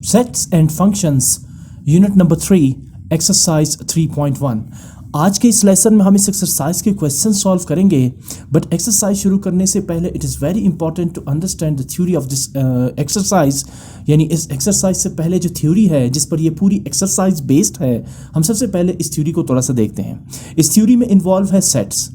Sets and functions, unit number 3, exercise 3.1। आज के इस लेसन में हम इस एक्सरसाइज के क्वेश्चन सॉल्व करेंगे, बट एक्सरसाइज शुरू करने से पहले it is very important to understand the theory of this exercise. यानी इस एक्सरसाइज से पहले जो थ्योरी है जिस पर ये पूरी एक्सरसाइज बेस्ड है, हम सबसे पहले इस थ्योरी को थोड़ा सा देखते हैं। इस थ्योरी में इन्वॉल्व है सेट्स।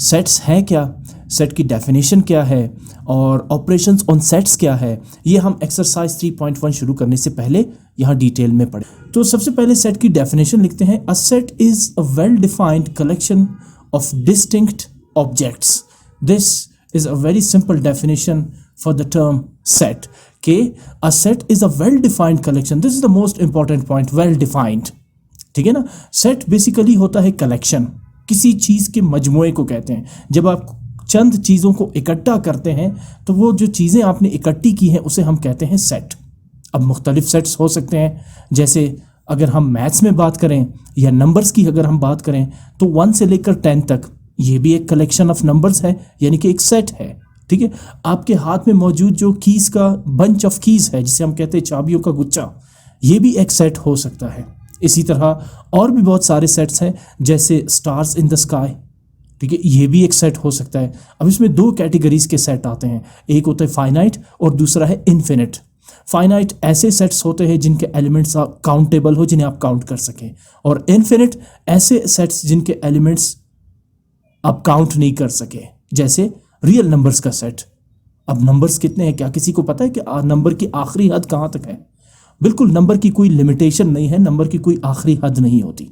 सेट्स हैं क्या, सेट की डेफिनेशन क्या है और ऑपरेशंस ऑन सेट्स क्या है, ये हम एक्सरसाइज 3.1 शुरू करने से पहले यहाँ डिटेल में पढ़ें। तो सबसे पहले सेट की डेफिनेशन लिखते हैं। A set is a well defined collection of distinct objects. This is a very simple definition for the term set के a set is a well defined collection. This is the most important point, well defined. ठीक है ना। Set basically होता है collection, किसी चीज़ के मजमुए को कहते हैं। जब आप चंद चीज़ों को इकट्ठा करते हैं तो वो जो चीज़ें आपने इकट्ठी की हैं उसे हम कहते हैं सेट। अब मुख्तलिफ सेट्स हो सकते हैं, जैसे अगर हम मैथ्स में बात करें या नंबर्स की अगर हम बात करें तो 1 से लेकर 10 तक ये भी एक कलेक्शन ऑफ नंबर्स है, यानी कि एक सेट है। ठीक है। आपके हाथ में मौजूद जो कीज़ का बंच ऑफ कीज़ है, जिसे हम कहते हैं चाबियों का गुच्छा, ये भी एक सेट हो सकता है। इसी तरह और भी बहुत सारे सेट्स हैं, जैसे स्टार्स इन द स्काई। ठीक है, ये भी एक सेट हो सकता है। अब इसमें दो कैटेगरीज के सेट आते हैं, एक होता है फाइनाइट और दूसरा है इन्फिनिट। फाइनाइट ऐसे सेट्स होते हैं जिनके एलिमेंट्स काउंटेबल हो, जिन्हें आप काउंट कर सकें, और इन्फिनिट ऐसे सेट्स जिनके एलिमेंट्स आप काउंट नहीं कर सके, जैसे रियल नंबर्स का सेट। अब नंबर्स कितने हैं, क्या किसी को पता है कि नंबर की आखिरी हद कहाँ तक है? बिल्कुल, नंबर की कोई लिमिटेशन नहीं है, नंबर की कोई आखिरी हद नहीं होती।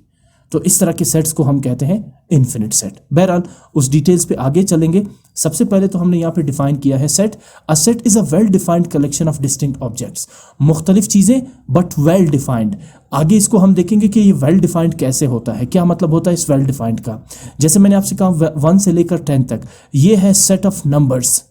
तो इस तरह के सेट्स को हम कहते हैं इन्फिनिट सेट। बहरहाल उस डिटेल्स पे आगे चलेंगे। सबसे पहले तो हमने यहाँ पे डिफाइन किया है set. A set is a well defined collection of distinct objects. मुख्तलिफ चीज़ें बट वेल डिफाइंड। आगे इसको हम देखेंगे कि ये वेल डिफाइंड कैसे होता है, क्या मतलब होता है इस वेल डिफाइंड का। जैसे मैंने आपसे कहा 1 से लेकर 10 तक ये है सेट ऑफ नंबर्स।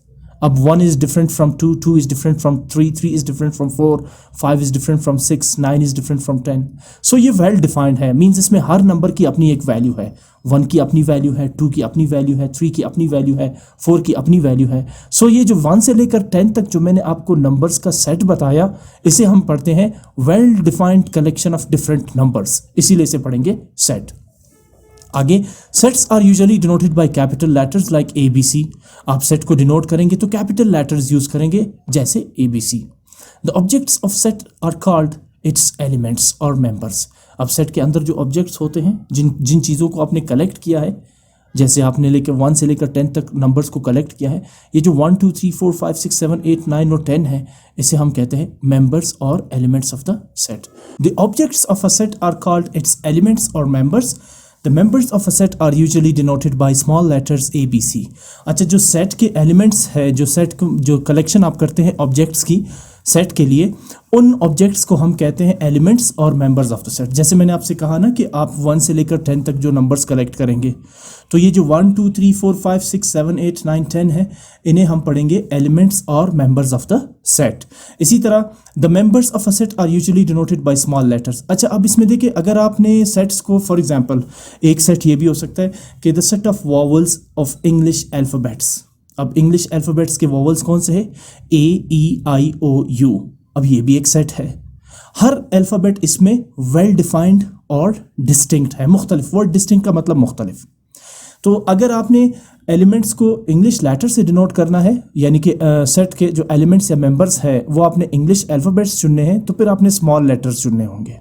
अब 1 is different from 2, 2 is different from 3, 3 is different from 4, 5 is different from 6, 9 is different from 10। So ये well defined है, मीन्स इसमें हर नंबर की अपनी एक वैल्यू है। 1 की अपनी वैल्यू है, 2 की अपनी वैल्यू है, 3 की अपनी वैल्यू है, 4 की अपनी वैल्यू है। सो ये जो 1 से लेकर 10 तक जो मैंने आपको नंबर्स का सेट बताया, इसे हम पढ़ते हैं well defined collection of different numbers, इसीलिए इसे पढ़ेंगे सेट। आगे, sets are usually denoted by capital letters like ABC। आप सेट को डिनोट करेंगे तो कैपिटल लेटर्स यूज करेंगे, जैसे ABC। The objects of set are called its elements और मेंबर्स। अब सेट के अंदर जो ऑब्जेक्ट्स होते हैं, जिन चीज़ों को आपने कलेक्ट किया है, जैसे आपने 1 से लेकर 10 तक नंबर्स को कलेक्ट किया है, ये जो 1 2 3 4 5 6 7 8 9 और 10 है, इसे हम कहते हैं मेंबर्स और elements of the set. The objects of a set are called its elements और members. The members of a set are usually denoted by small letters ABC। अच्छा, जो सेट के एलिमेंट्स है, जो कलेक्शन आप करते हैं ऑब्जेक्ट्स की सेट के लिए, उन ऑब्जेक्ट्स को हम कहते हैं एलिमेंट्स और मेंबर्स ऑफ द सेट। जैसे मैंने आपसे कहा ना कि आप 1 से लेकर 10 तक जो नंबर्स कलेक्ट करेंगे, तो ये जो 1 2 3 4 5 6 7 8 9 10 है, इन्हें हम पढ़ेंगे एलिमेंट्स और मेंबर्स ऑफ द सेट। इसी तरह the members of a set are usually denoted by small letters. अच्छा, अब इसमें देखिए, अगर आपने सेट्स को, फॉर एग्जांपल एक सेट ये भी हो सकता है कि the set of vowels of English alphabets. अब इंग्लिश अल्फ़ाबेट्स के वॉवल्स कौन से हैं? AEIOU। अब ये भी एक सेट है। हर अल्फ़ाबेट इसमें वेल डिफाइंड और डिस्टिंक्ट है। मुख्तलिफ, वर्ड डिस्टिंक्ट का मतलब मुख्तलिफ। तो अगर आपने एलिमेंट्स को इंग्लिश लेटर से डिनोट करना है, यानी कि सेट के जो एलिमेंट्स या मेंबर्स है वो आपने इंग्लिश अल्फ़ाबेट्स चुनने हैं, तो फिर आपने स्मॉल लेटर्स चुनने होंगे।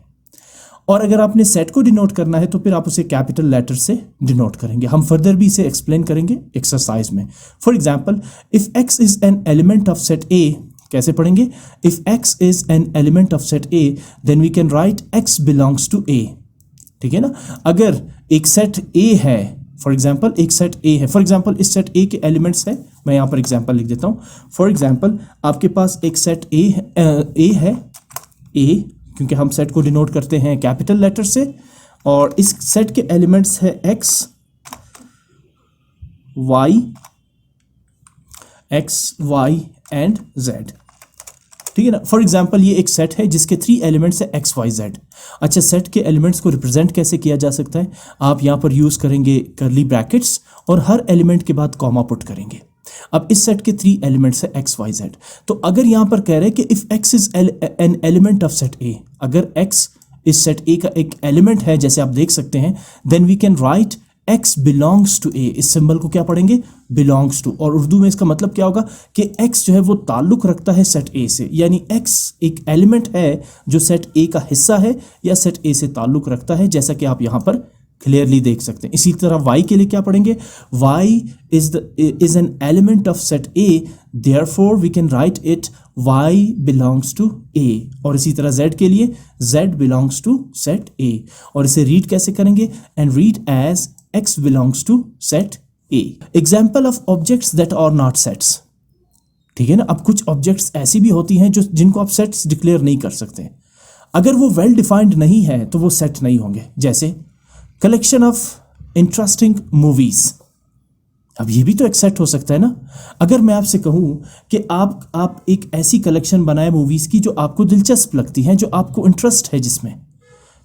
और अगर आपने सेट को डिनोट करना है तो फिर आप उसे कैपिटल लेटर से डिनोट करेंगे। हम फर्दर भी इसे एक्सप्लेन करेंगे एक्सरसाइज में। For example, if x is an element of set A, कैसे पढ़ेंगे? If x is an element of set A then we can write x belongs to A. ठीक है ना। अगर एक सेट ए है, फॉर एग्जाम्पल एक सेट ए है, फॉर एग्जाम्पल इस सेट ए के एलिमेंट्स है, मैं यहाँ पर एग्जाम्पल लिख देता हूँ। फॉर एग्जाम्पल आपके पास एक सेट ए है, ए, क्योंकि हम सेट को डिनोट करते हैं कैपिटल लेटर से, और इस सेट के एलिमेंट्स है x, y एंड z। ठीक है ना। फॉर एग्जाम्पल ये एक सेट है जिसके 3 एलिमेंट्स है x, y, z। अच्छा, सेट के एलिमेंट्स को रिप्रेजेंट कैसे किया जा सकता है? आप यहाँ पर यूज़ करेंगे करली ब्रैकेट्स और हर एलिमेंट के बाद कॉमा पुट करेंगे। अब इस सेट के 3 एलिमेंट्स है x y z। तो अगर यहां पर कह रहे हैं कि if x is an element of set a, अगर x इस सेट a का एक एलिमेंट है जैसे आप देख सकते हैं, then we can write x belongs to a। इस सिंबल को क्या पढ़ेंगे? Belongs to. और उर्दू में इसका मतलब क्या होगा कि x जो है वो ताल्लुक रखता है सेट a से, यानी x एक एलिमेंट है जो सेट a का हिस्सा है या सेट a से ताल्लुक रखता है, जैसा कि आप यहां पर क्लियरली देख सकते हैं। इसी तरह y के लिए क्या पढ़ेंगे? y is an element of set a, therefore we can write it y belongs to a। और इसी तरह z के लिए z belongs to set a, और इसे रीड कैसे करेंगे? and read as x belongs to set a। example of objects that are not sets, ठीक है ना। अब कुछ ऑब्जेक्ट्स ऐसी भी होती हैं जो जिनको आप सेट्स डिक्लेयर नहीं कर सकते, अगर वो वेल डिफाइंड नहीं है तो वो सेट नहीं होंगे। जैसे कलेक्शन ऑफ इंटरेस्टिंग मूवीज, अब ये भी तो एक सेट हो सकता है ना। अगर मैं आपसे कहूं कि आप एक ऐसी कलेक्शन बनाए मूवीज की जो आपको दिलचस्प लगती हैं, जो आपको इंटरेस्ट है जिसमें,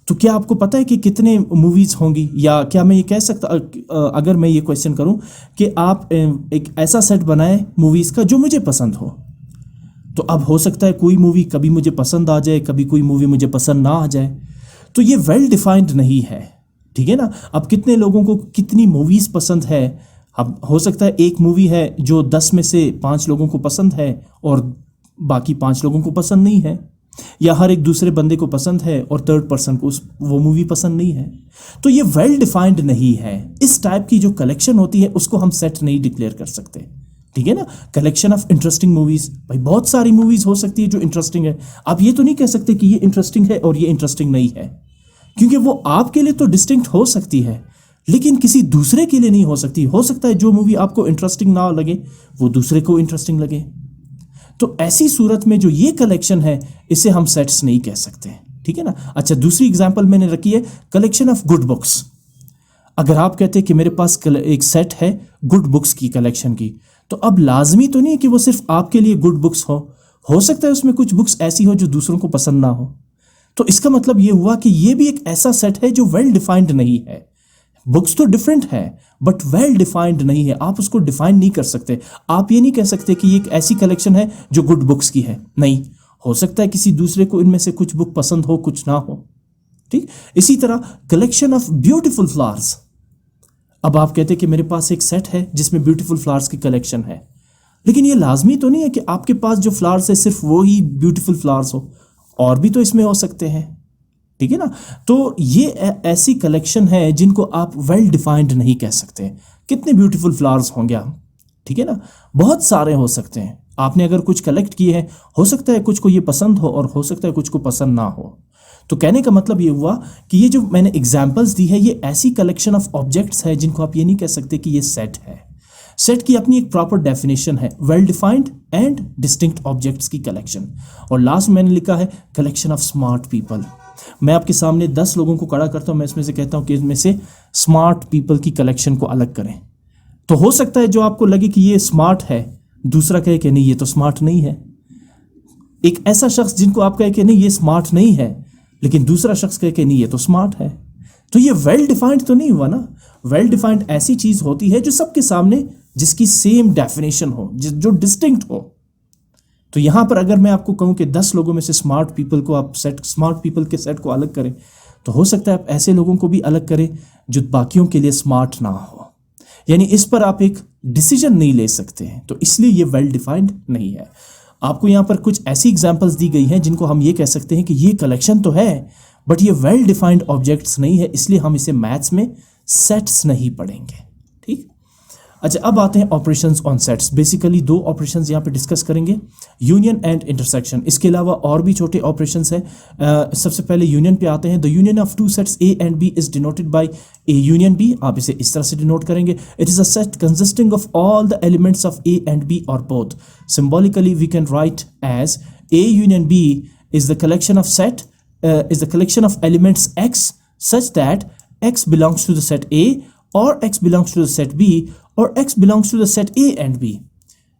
तो क्या आपको पता है कि कितने मूवीज होंगी? या क्या मैं ये कह सकता, अगर मैं ये क्वेश्चन करूं कि आप एक ऐसा सेट बनाए मूवीज का जो मुझे पसंद हो, तो अब हो सकता है कोई मूवी कभी मुझे पसंद आ जाए, कभी कोई मूवी मुझे पसंद ना आ जाए, तो ये वेल डिफाइंड नहीं है, ठीक है ना। अब कितने लोगों को कितनी मूवीज पसंद है? अब हो सकता है एक मूवी है जो 10 में से 5 लोगों को पसंद है और बाकी 5 लोगों को पसंद नहीं है, या हर एक दूसरे बंदे को पसंद है और थर्ड पर्सन को वो मूवी पसंद नहीं है, तो ये वेल डिफाइंड नहीं है। इस टाइप की जो कलेक्शन होती है उसको हम सेट नहीं डिक्लेयर कर सकते, ठीक है ना। कलेक्शन ऑफ इंटरेस्टिंग मूवीज, भाई बहुत सारी मूवीज हो सकती है जो इंटरेस्टिंग है, आप ये तो नहीं कह सकते कि ये इंटरेस्टिंग है और ये इंटरेस्टिंग नहीं है, क्योंकि वो आपके लिए तो डिस्टिंक्ट हो सकती है लेकिन किसी दूसरे के लिए नहीं हो सकती। हो सकता है जो मूवी आपको इंटरेस्टिंग ना लगे वो दूसरे को इंटरेस्टिंग लगे, तो ऐसी सूरत में जो ये कलेक्शन है इसे हम सेट्स नहीं कह सकते, ठीक है ना। अच्छा, दूसरी एग्जांपल मैंने रखी है कलेक्शन ऑफ गुड बुक्स। अगर आप कहते हैं कि मेरे पास एक सेट है गुड बुक्स की कलेक्शन की, तो अब लाजमी तो नहीं है कि वो सिर्फ आपके लिए गुड बुक्स हो सकता है उसमें कुछ बुक्स ऐसी हो जो दूसरों को पसंद ना हो। तो इसका मतलब ये हुआ कि ये भी एक ऐसा सेट है जो वेल डिफाइंड नहीं है। बुक्स तो डिफरेंट है बट वेल डिफाइंड नहीं है, आप उसको डिफाइन नहीं कर सकते। आप ये नहीं कह सकते कि ये एक ऐसी कलेक्शन है जो गुड बुक्स की है, नहीं, हो सकता है किसी दूसरे को इनमें से कुछ बुक पसंद हो कुछ ना हो, ठीक। इसी तरह कलेक्शन ऑफ ब्यूटीफुल फ्लावर्स, अब आप कहते हैं कि मेरे पास एक सेट है जिसमें ब्यूटीफुल फ्लावर्स की कलेक्शन है, लेकिन ये लाजमी तो नहीं है कि आपके पास जो फ्लावर्स है सिर्फ वो ही ब्यूटीफुल फ्लावर्स हो, और भी तो इसमें हो सकते हैं, ठीक है ना। तो ये ऐसी कलेक्शन है जिनको आप वेल डिफाइंड नहीं कह सकते। कितने ब्यूटीफुल फ्लावर्स होंगे आप, ठीक है ना, बहुत सारे हो सकते हैं। आपने अगर कुछ कलेक्ट किए हैं, हो सकता है कुछ को ये पसंद हो और हो सकता है कुछ को पसंद ना हो। तो कहने का मतलब ये हुआ कि ये जो मैंने एग्जाम्पल्स दी है ये ऐसी कलेक्शन ऑफ ऑब्जेक्ट्स है जिनको आप ये नहीं कह सकते कि ये सेट है। सेट की अपनी एक प्रॉपर डेफिनेशन है, well defined and distinct objects की कलेक्शन। और लास्ट मैंने लिखा है कलेक्शन ऑफ स्मार्ट पीपल। मैं आपके सामने 10 लोगों को खड़ा करता हूं, मैं इसमें से कहता हूं कि इनमें से स्मार्ट पीपल की कलेक्शन को अलग करें, तो हो सकता है जो आपको लगे कि ये स्मार्ट है, दूसरा कहे कि नहीं ये तो स्मार्ट नहीं है। एक ऐसा शख्स जिनको आप कहे कि नहीं ये स्मार्ट नहीं है, लेकिन दूसरा शख्स कहे कि नहीं ये तो स्मार्ट है, तो ये वेल डिफाइंड तो नहीं हुआ ना। वेल डिफाइंड ऐसी चीज होती है जो सबके सामने जिसकी सेम डेफिनेशन हो, जो डिस्टिंक्ट हो। तो यहां पर अगर मैं आपको कहूं कि 10 लोगों में से स्मार्ट पीपल को आप स्मार्ट पीपल के सेट को अलग करें, तो हो सकता है आप ऐसे लोगों को भी अलग करें जो बाकियों के लिए स्मार्ट ना हो, यानी इस पर आप एक डिसीजन नहीं ले सकते हैं, तो इसलिए ये वेल डिफाइंड नहीं है। आपको यहां पर कुछ ऐसी एग्जांपल्स दी गई हैं जिनको हम ये कह सकते हैं कि ये कलेक्शन तो है बट ये वेल डिफाइंड ऑब्जेक्ट्स नहीं है, इसलिए हम इसे मैथ्स में सेट्स नहीं पढ़ेंगे, ठीक। अच्छा, अब आते हैं operations on sets. Basically 2 operations यहाँ पे डिस्कस करेंगे, यूनियन एंड इंटरसेक्शन। इसके अलावा और भी छोटे ऑपरेशंस हैं। सबसे पहले यूनियन पे आते हैं। The union of 2 sets A and B is denoted by A union B. आप इसे इस तरह से डिनोट करेंगे, it is a set consisting of all the elements of A and B और both. Symbolically we can write as A union B is the collection of set is the collection of elements x such that x belongs to the set A or x belongs to the set B or x belongs to the set A and B.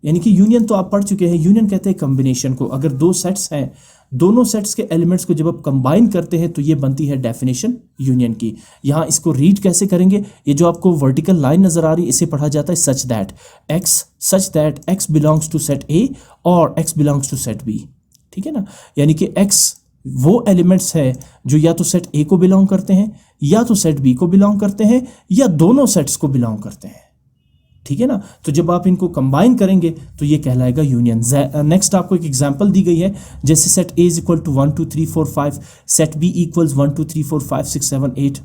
यानी कि union तो आप पढ़ चुके हैं, union कहते हैं combination को। अगर दो सेट्स हैं, दोनों सेट्स के एलिमेंट्स को जब आप कंबाइन करते हैं तो ये बनती है डेफिनेशन यूनियन की। यहाँ इसको रीड कैसे करेंगे, ये जो आपको वर्टिकल लाइन नजर आ रही है इसे पढ़ा जाता है such that x belongs to set A और x belongs to set B। ठीक है ना, यानी कि x वो एलिमेंट्स है जो या तो सेट A को बिलोंग करते हैं या तो सेट B को बिलोंग करते हैं या दोनों सेट्स को बिलोंग करते हैं। ठीक है ना, तो जब आप इनको कंबाइन करेंगे तो ये कहलाएगा यूनियन। नेक्स्ट आपको एक एग्जांपल दी गई है, जैसे set A is equal to 1 2 3 4 5, set B equals 1 2 3 4 5 6 7 8।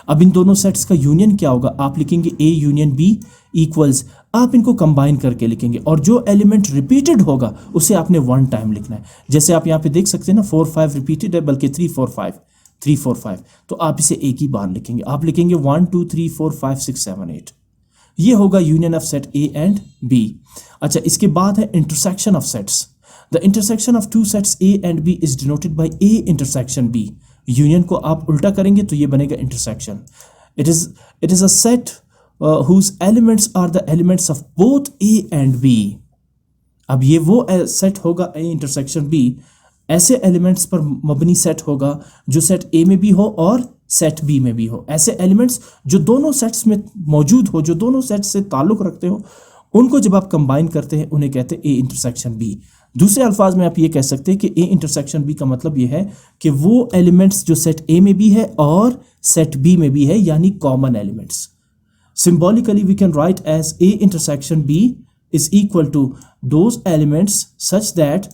अब इन दोनों सेट्स का यूनियन क्या होगा, आप लिखेंगे A यूनियन B इक्वल्स, आप इनको कंबाइन करके लिखेंगे और जो एलिमेंट रिपीटेड होगा उसे आपने 1 टाइम लिखना है। जैसे आप यहाँ पे देख सकते हैं ना 4 5 रिपीटेड है, बल्कि 3 4 5, तो आप इसे एक ही बार लिखेंगे, आप लिखेंगे 1 2 3 4 5 6 7 8। ये होगा union of set A and B। अच्छा, इसके बाद है intersection of sets. The intersection of two sets A and B is denoted bye A intersection B। Union को आप उल्टा करेंगे तो ये बनेगा intersection. It is a set whose elements are the elements of both A and B। अब ये वो सेट होगा A इंटरसेक्शन B, ऐसे एलिमेंट्स पर मबनी सेट होगा जो सेट A में भी हो और सेट B में भी हो। ऐसे एलिमेंट्स जो दोनों सेट्स में मौजूद हो, जो दोनों सेट्स से ताल्लुक रखते हो, उनको जब आप कंबाइन करते हैं उन्हें कहते हैं A इंटरसेक्शन B। दूसरे अल्फाज में आप ये कह सकते हैं कि A इंटरसेक्शन B का मतलब ये है कि वो एलिमेंट्स जो सेट A में भी है और सेट B में भी है, यानी common elements. Symbolically, we can write as A intersection B is equal to those elements such that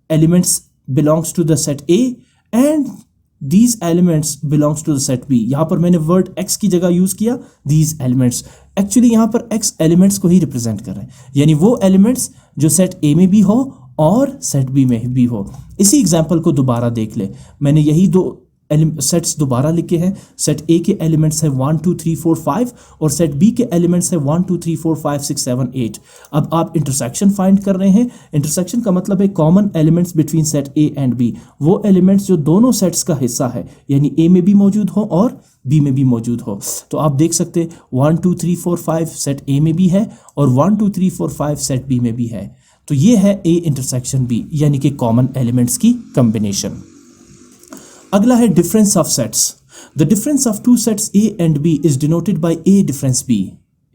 elements belongs to the set A and these elements belongs to the set B। यहाँ पर मैंने word X की जगह use किया these elements, actually यहाँ पर X elements को ही represent कर रहे हैं, यानी वो एलिमेंट्स जो सेट A में भी हो और सेट B में भी हो। इसी एग्जाम्पल को दोबारा देख ले, मैंने यही दो सेट्स दोबारा लिखे हैं। सेट A के एलिमेंट्स है 1 2 3 4 5 और सेट B के एलिमेंट्स है 1 2 3 4 5 6 7 8। अब आप इंटरसेक्शन फाइंड कर रहे हैं। इंटरसेक्शन का मतलब है common elements between set A and B, वो एलिमेंट्स जो दोनों सेट्स का हिस्सा है, यानी A में भी मौजूद हो और B में भी मौजूद हो। तो आप देख सकते 1 2 3 4 5 सेट A में भी है और 1 2 3 4 5 सेट B में भी है। तो ये है A इंटरसेक्शन B, यानी कि कॉमन एलिमेंट्स की कॉम्बिनेशन। अगला है difference of sets. The difference of two sets A and B is denoted bye A difference B।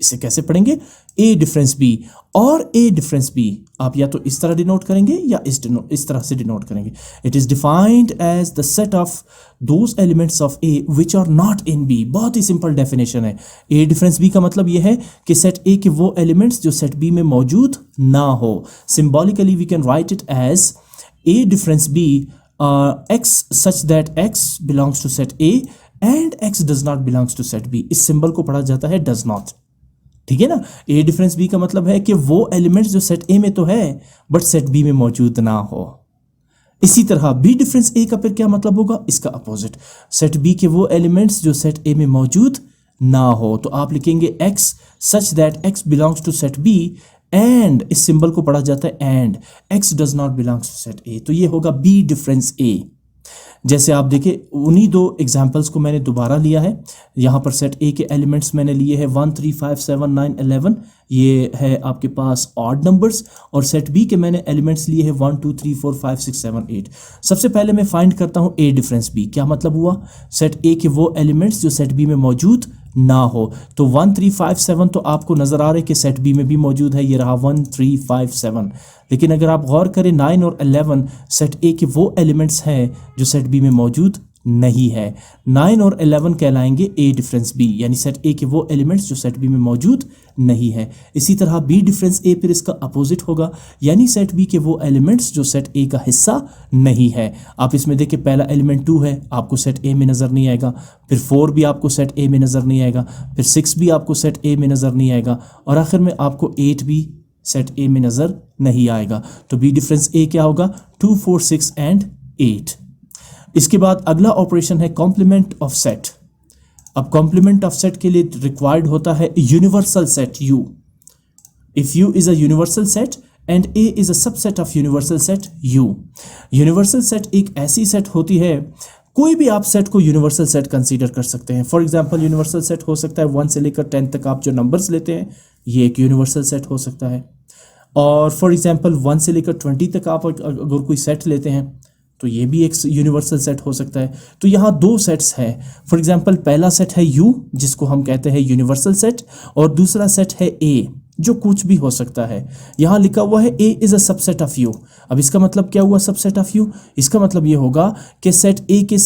इसे कैसे पढ़ेंगे, A डिफरेंस B और A डिफरेंस B आप या तो इस तरह डिनोट करेंगे या इस तरह से डिनोट करेंगे। It is defined as the set of those elements of A which are not in B। बहुत ही सिंपल डेफिनेशन है। A डिफरेंस B का मतलब यह है कि सेट A के वो एलिमेंट्स जो सेट B में मौजूद ना हो। Symbolically we can write it as A difference B x such that x belongs to set A and x does not belongs to set B। इस सिंबल को पढ़ा जाता है does not। ठीक है ना, A डिफरेंस B का मतलब है कि वो एलिमेंट्स जो सेट A में तो है बट सेट B में मौजूद ना हो। इसी तरह B डिफरेंस A का फिर क्या मतलब होगा, इसका अपोजिट, सेट B के वो एलिमेंट्स जो सेट A में मौजूद ना हो। तो आप लिखेंगे x such that x belongs to set B and इस सिंबल को पढ़ा जाता है and x does not belongs to set A। तो ये होगा B डिफरेंस A। जैसे आप देखिए उन्हीं दो एग्जाम्पल्स को मैंने दोबारा लिया है। यहाँ पर सेट A के एलिमेंट्स मैंने लिए हैं 1 3 5 7 9 11, ये है आपके पास ऑड नंबर्स, और सेट B के मैंने एलिमेंट्स लिए हैं 1 2 3 4 5 6 7 8। सबसे पहले मैं फाइंड करता हूँ A डिफरेंस B। क्या मतलब हुआ, सेट A के वो एलिमेंट्स जो सेट B में मौजूद ना हो। तो 1 3 5 7 तो आपको नजर आ रहा है कि सेट B में भी मौजूद है, ये रहा 1 3 5 7। लेकिन अगर आप गौर करें 9 और 11 सेट A के वो एलिमेंट्स हैं जो सेट B में मौजूद नहीं है। 9 और 11 कहलाएंगे A डिफरेंस B, यानी सेट A के वो एलिमेंट्स जो सेट B में मौजूद नहीं है। इसी तरह B डिफरेंस A फिर इसका अपोजिट होगा, यानी सेट B के वो एलिमेंट्स जो सेट A का हिस्सा नहीं है। आप इसमें देखिए पहला एलिमेंट 2 है, आपको सेट A में नज़र नहीं आएगा, फिर 4 भी आपको सेट A में नज़र नहीं आएगा, फिर 6 भी आपको सेट A में नज़र नहीं आएगा, और आखिर में आपको 8 भी सेट A में नज़र नहीं आएगा। तो B डिफरेंस A क्या होगा, 2 4 6 एंड 8। इसके बाद अगला ऑपरेशन है कॉम्प्लीमेंट ऑफ सेट। अब कॉम्प्लीमेंट ऑफ सेट के लिए रिक्वायर्ड होता है universal set U। If U is a universal set and A is a subset of universal set U। Universal set एक ऐसी सेट होती है, कोई भी आप सेट को यूनिवर्सल सेट कंसीडर कर सकते हैं। फॉर एग्जांपल यूनिवर्सल सेट हो सकता है 1 से लेकर 10 तक आप जो नंबर्स लेते हैं, ये एक यूनिवर्सल सेट हो सकता है। और फॉर एग्जांपल 1 से लेकर 20 तक आप अगर कोई सेट लेते हैं तो ये भी एक यूनिवर्सल सेट हो सकता है। तो यहाँ दो सेट्स हैं। फॉर एग्जांपल पहला सेट है U, जिसको हम कहते हैं यूनिवर्सल सेट, और दूसरा सेट है A, जो कुछ भी हो सकता है। यहाँ लिखा हुआ है A is a subset of U। अब इसका मतलब क्या हुआ सबसेट ऑफ U? इसका मतलब ये होगा कि सेट A के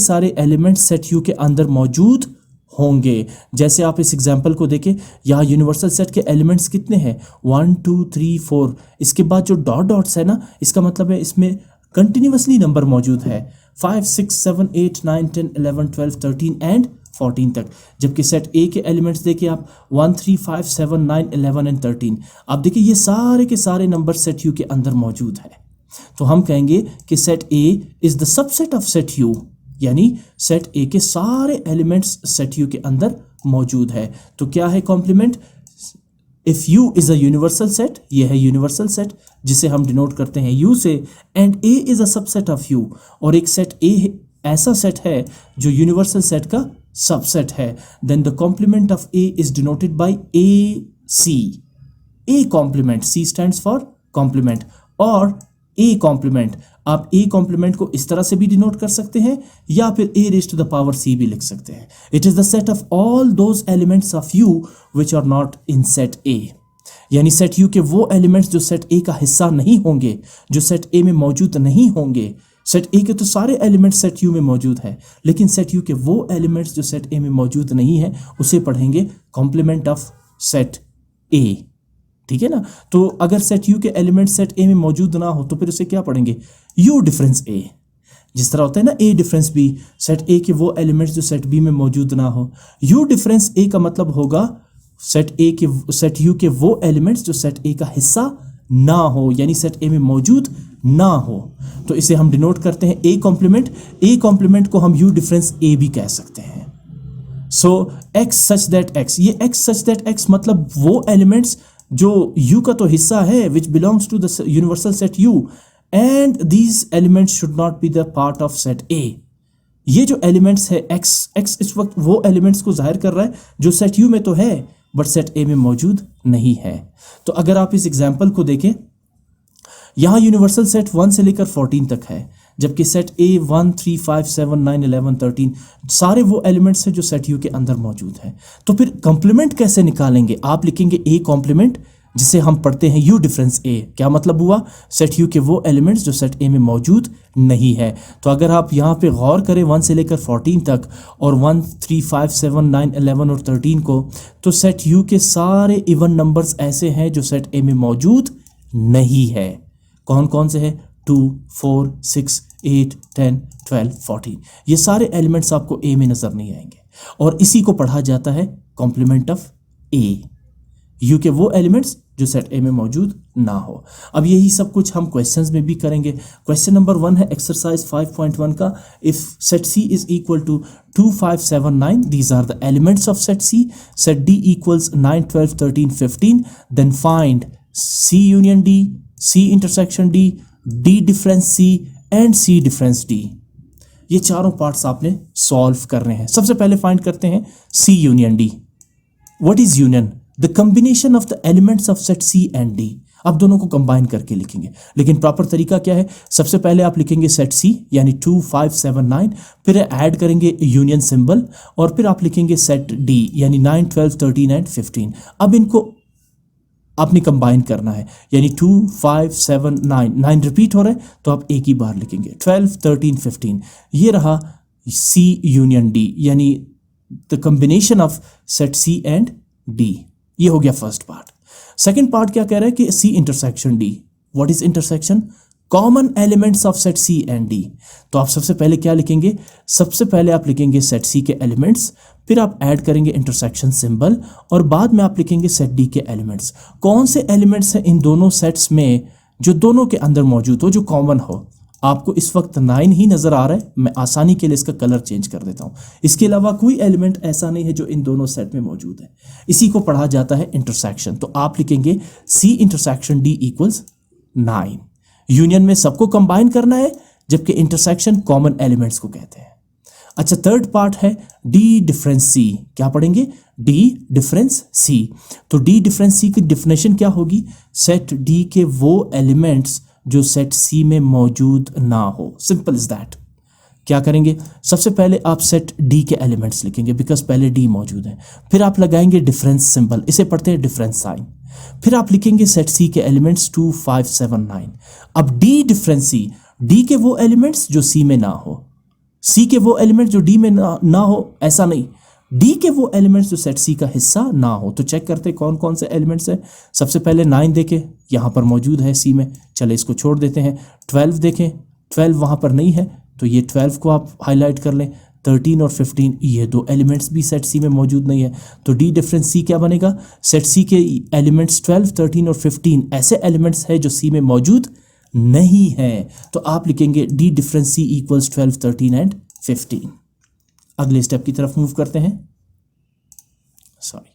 सारे एलिमेंट्स सेट U के अंदर मौजूद होंगे। जैसे आप इस एग्जाम्पल को देखें, यहाँ यूनिवर्सल सेट के एलिमेंट्स कितने हैं? 1 2 3 4। इसके बाद जो डॉट डॉट्स है ना, इसका मतलब है इसमें कंटिन्यूसली नंबर मौजूद है, 5 6 7 8 9 10 11 12 13 एंड 14 तक। जबकि सेट ए के एलिमेंट्स देखिए आप 1 3 5 7 9 11 एंड 13। आप देखिए ये सारे के सारे नंबर सेट यू के अंदर मौजूद है। तो हम कहेंगे कि set A is the subset of set you, यानी सेट ए के सारे एलिमेंट्स सेट यू के अंदर मौजूद है। तो क्या है complement? If you is a universal set, ये है यूनिवर्सल सेट जिसे हम डिनोट करते हैं यू से, and A is a subset of U, और एक सेट ए ऐसा सेट है जो यूनिवर्सल सेट का सबसेट है, then the complement of A is denoted by A C. A complement, C stands for complement, और ए कॉम्प्लीमेंट, आप A complement को इस तरह से भी डिनोट कर सकते हैं या फिर A raise to the power C भी लिख सकते हैं। It is the set of all those elements of U which are not in set A, यानी सेट यू के वो एलिमेंट्स जो सेट ए का हिस्सा नहीं होंगे, जो सेट ए में मौजूद नहीं होंगे। सेट ए के तो सारे एलिमेंट्स सेट यू में मौजूद है, लेकिन सेट यू के वो एलिमेंट्स जो सेट ए में मौजूद नहीं है उसे पढ़ेंगे कॉम्प्लीमेंट ऑफ सेट ए। ठीक है ना? तो अगर सेट यू के एलिमेंट सेट ए में मौजूद ना हो तो फिर उसे क्या पढ़ेंगे? यू डिफरेंस ए। जिस तरह होता है ना ए डिफरेंस बी, सेट ए के वो एलिमेंट्स जो सेट बी में मौजूद ना हो। यू डिफरेंस ए का मतलब होगा सेट यू के वो एलिमेंट्स जो सेट ए का हिस्सा ना हो, यानी सेट ए में मौजूद ना हो। तो इसे हम डिनोट करते हैं ए कॉम्प्लीमेंट। ए कॉम्प्लीमेंट को हम यू डिफरेंस ए भी कह सकते हैं। So x such that x, ये एक्स सच दैट एक्स मतलब वो एलिमेंट्स जो U का तो हिस्सा है, which belongs to the universal set U, and these elements should not be the part of set A। ये जो एलिमेंट्स है एक्स इस वक्त वो एलिमेंट्स को जाहिर कर रहा है जो सेट U में तो है बट सेट A में मौजूद नहीं है। तो अगर आप इस एग्जाम्पल को देखें, यहाँ यूनिवर्सल सेट 1 से लेकर 14 तक है, जबकि सेट A 1 3 5 7 9 11 13 सारे वो एलिमेंट्स हैं जो सेट यू के अंदर मौजूद हैं। तो फिर कॉम्प्लीमेंट कैसे निकालेंगे? आप लिखेंगे ए कॉम्प्लीमेंट, जिसे हम पढ़ते हैं यू डिफरेंस ए। क्या मतलब हुआ? सेट यू के वो एलिमेंट्स जो सेट ए में मौजूद नहीं है। तो अगर आप यहाँ पे गौर करें 1 से लेकर 14 तक और 1 3 5 7 9 11 और 13 को, तो सेट यू के सारे इवन नंबर्स ऐसे हैं जो सेट ए में मौजूद नहीं है। कौन कौन से हैं? 2 4 6 8 10 12 14। ये सारे एलिमेंट्स आपको ए में नजर नहीं आएंगे, और इसी को पढ़ा जाता है कॉम्प्लीमेंट ऑफ ए। यू के वो एलिमेंट्स जो सेट ए में मौजूद ना हो। अब यही सब कुछ हम क्वेश्चंस में भी करेंगे। क्वेश्चन नंबर 1 है एक्सरसाइज 5.1 का, if set C is equal to 2 5 7 9, these are the elements of set C, set D equals 9 12 13 15, then find C union D, C intersection D, D difference C and C difference D. ये चारों parts आपने solve करने हैं। सबसे पहले find करते हैं C union D. What is union? The combination of the elements of set C and D. आप दोनों को कंबाइन करके लिखेंगे, लेकिन प्रॉपर तरीका क्या है? सबसे पहले आप लिखेंगे सेट सी यानी 2 5 7 9, फिर ऐड करेंगे यूनियन सिंबल, और फिर आप लिखेंगे सेट डी यानी 9 12 13 एंड 15। अब इनको आपने कंबाइन करना है, यानी 2 5 7 9, 9 रिपीट हो रहे हैं तो आप एक ही बार लिखेंगे 12 13 15। ये रहा सी यूनियन डी, यानी the combination of set C and D. ये हो गया फर्स्ट पार्ट। सेकंड पार्ट क्या कह रहा है कि C intersection D. What is intersection? Common elements of set C and D. तो आप सबसे पहले क्या लिखेंगे? सबसे पहले आप लिखेंगे सेट सी के एलिमेंट्स, फिर आप ऐड करेंगे इंटरसेक्शन सिंबल, और बाद में आप लिखेंगे सेट डी के एलिमेंट्स। कौन से एलिमेंट्स हैं इन दोनों सेट्स में जो दोनों के अंदर मौजूद हो, जो कॉमन हो? आपको इस वक्त 9 ही नजर आ रहा है, मैं आसानी के लिए इसका कलर चेंज कर देता हूं। इसके अलावा कोई एलिमेंट ऐसा नहीं है जो इन दोनों सेट में मौजूद है। इसी को पढ़ा जाता है इंटरसेक्शन। तो आप लिखेंगे C intersection D equals 9। Union में सबको कंबाइन करना है, जबकि इंटरसेक्शन कॉमन एलिमेंट्स को कहते हैं। अच्छा, थर्ड पार्ट है डी डिफरेंस सी। क्या पढ़ेंगे? D difference C. तो डी डिफरेंस सी की डिफिनेशन क्या होगी? सेट डी के वो एलिमेंट्स जो सेट सी में मौजूद ना हो। Simple is that. क्या करेंगे? सबसे पहले आप सेट डी के एलिमेंट्स लिखेंगे बिकॉज पहले डी मौजूद है, फिर आप लगाएंगे डिफरेंस सिंबल, इसे पढ़ते हैं डिफरेंस साइन, फिर आप लिखेंगे सेट सी के एलिमेंट्स 2 5 7 9। अब डी डिफरेंस सी, डी के वो एलिमेंट्स जो सी में ना हो, सी के वो एलिमेंट जो डी में ना हो, ऐसा नहीं, डी के वो एलिमेंट्स जो सेट सी का हिस्सा ना हो। तो चेक करते कौन कौन से एलिमेंट्स हैं। सबसे पहले 9 देखें, यहाँ पर मौजूद है सी में, चले इसको छोड़ देते हैं। 12 देखें, 12 वहाँ पर नहीं है तो ये 12 को आप हाईलाइट कर लें। 13 और 15 ये दो एलिमेंट्स भी सेट सी में मौजूद नहीं है। तो डी डिफरेंस सी क्या बनेगा? सेट सी के एलिमेंट्स 12, 13 और 15 ऐसे एलिमेंट्स हैं जो सी में मौजूद नहीं है। तो आप लिखेंगे D difference C equals 12, 13 and 15। अगले स्टेप की तरफ मूव करते हैं। सॉरी,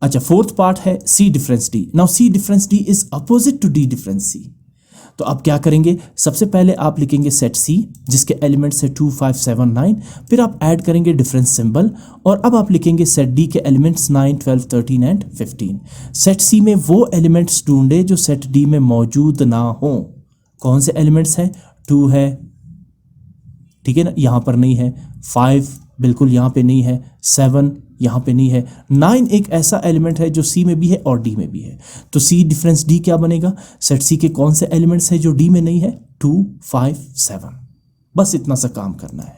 अच्छा, फोर्थ पार्ट है C difference D. Now C difference D is opposite to D difference C. तो आप क्या करेंगे? सबसे पहले आप लिखेंगे सेट सी जिसके एलिमेंट्स है 2 5 7 9, फिर आप ऐड करेंगे डिफरेंस सिंबल, और अब आप लिखेंगे सेट डी के एलिमेंट्स 9 12 13 एंड 15। सेट सी में वो एलिमेंट्स ढूंढे जो सेट डी में मौजूद ना हो। कौन से एलिमेंट्स हैं? 2 है, ठीक है ना, यहाँ पर नहीं है। 5 बिल्कुल यहाँ पे नहीं है। 7 यहाँ पे नहीं है। 9 एक ऐसा एलिमेंट है जो सी में भी है और डी में भी है। तो सी डिफरेंस डी क्या बनेगा? सेट सी के कौन से एलिमेंट्स है जो डी में नहीं है? 2 5 7। बस इतना सा काम करना है।